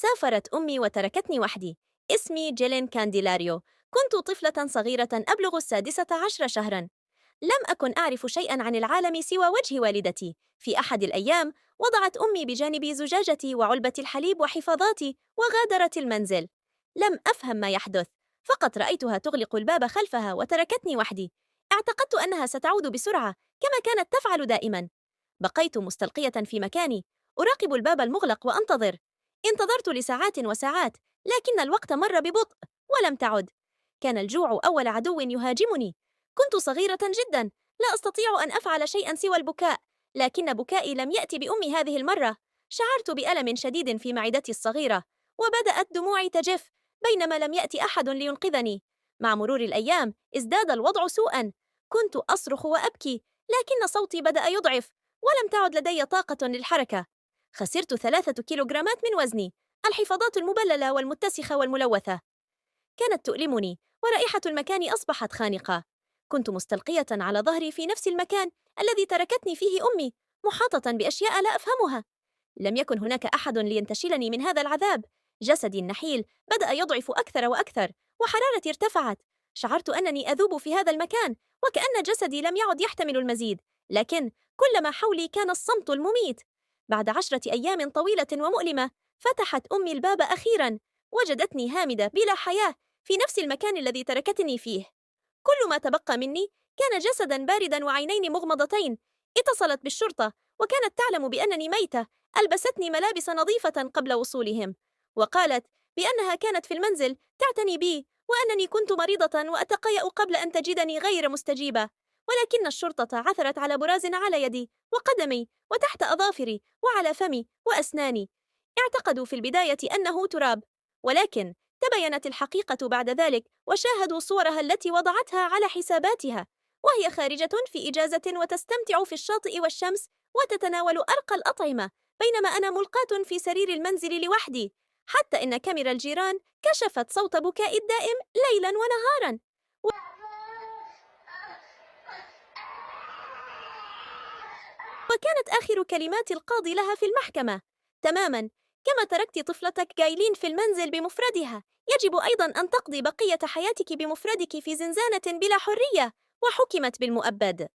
سافرت أمي وتركتني وحدي. اسمي جيلين كانديلاريو. كنت طفلة صغيرة أبلغ 16 شهراً. لم أكن أعرف شيئاً عن العالم سوى وجه والدتي. في أحد الأيام وضعت أمي بجانبي زجاجتي وعلبة الحليب وحفاظاتي وغادرت المنزل. لم أفهم ما يحدث، فقط رأيتها تغلق الباب خلفها وتركتني وحدي. اعتقدت أنها ستعود بسرعة كما كانت تفعل دائماً. بقيت مستلقية في مكاني، أراقب الباب المغلق وأنتظر. انتظرت لساعات وساعات، لكن الوقت مر ببطء ولم تعد. كان الجوع أول عدو يهاجمني. كنت صغيرة جدا، لا أستطيع أن أفعل شيئا سوى البكاء، لكن بكائي لم يأتي بأمي هذه المرة. شعرت بألم شديد في معدتي الصغيرة، وبدأت دموعي تجف، بينما لم يأتي أحد لينقذني. مع مرور الأيام ازداد الوضع سوءا. كنت أصرخ وأبكي، لكن صوتي بدأ يضعف، ولم تعد لدي طاقة للحركة. خسرت 3 كيلوغرامات من وزني. الحفاضات المبللة والمتسخة والملوثة كانت تؤلمني، ورائحة المكان أصبحت خانقة. كنت مستلقية على ظهري في نفس المكان الذي تركتني فيه أمي، محاطة بأشياء لا أفهمها. لم يكن هناك أحد لينتشلني من هذا العذاب. جسدي النحيل بدأ يضعف أكثر وأكثر، وحرارتي ارتفعت. شعرت أنني أذوب في هذا المكان، وكأن جسدي لم يعد يحتمل المزيد. لكن كل ما حولي كان الصمت المميت. بعد 10 أيام طويلة ومؤلمة، فتحت أمي الباب أخيراً. وجدتني هامدة بلا حياة في نفس المكان الذي تركتني فيه. كل ما تبقى مني كان جسداً بارداً وعينين مغمضتين. اتصلت بالشرطة، وكانت تعلم بأنني ميتة. ألبستني ملابس نظيفة قبل وصولهم، وقالت بأنها كانت في المنزل تعتني بي، وأنني كنت مريضة وأتقيأ قبل أن تجدني غير مستجيبة. ولكن الشرطة عثرت على براز على يدي وقدمي وتحت أظافري وعلى فمي وأسناني. اعتقدوا في البداية أنه تراب، ولكن تبينت الحقيقة بعد ذلك، وشاهدوا صورها التي وضعتها على حساباتها وهي خارجة في إجازة وتستمتع في الشاطئ والشمس وتتناول أرقى الأطعمة، بينما أنا ملقاة في سرير المنزل لوحدي. حتى إن كاميرا الجيران كشفت صوت بكائي الدائم ليلاً ونهاراً. وكانت آخر كلمات القاضي لها في المحكمة: تماماً كما تركت طفلتك جايلين في المنزل بمفردها، يجب أيضاً أن تقضي بقية حياتك بمفردك في زنزانة بلا حرية. وحكمت بالمؤبد.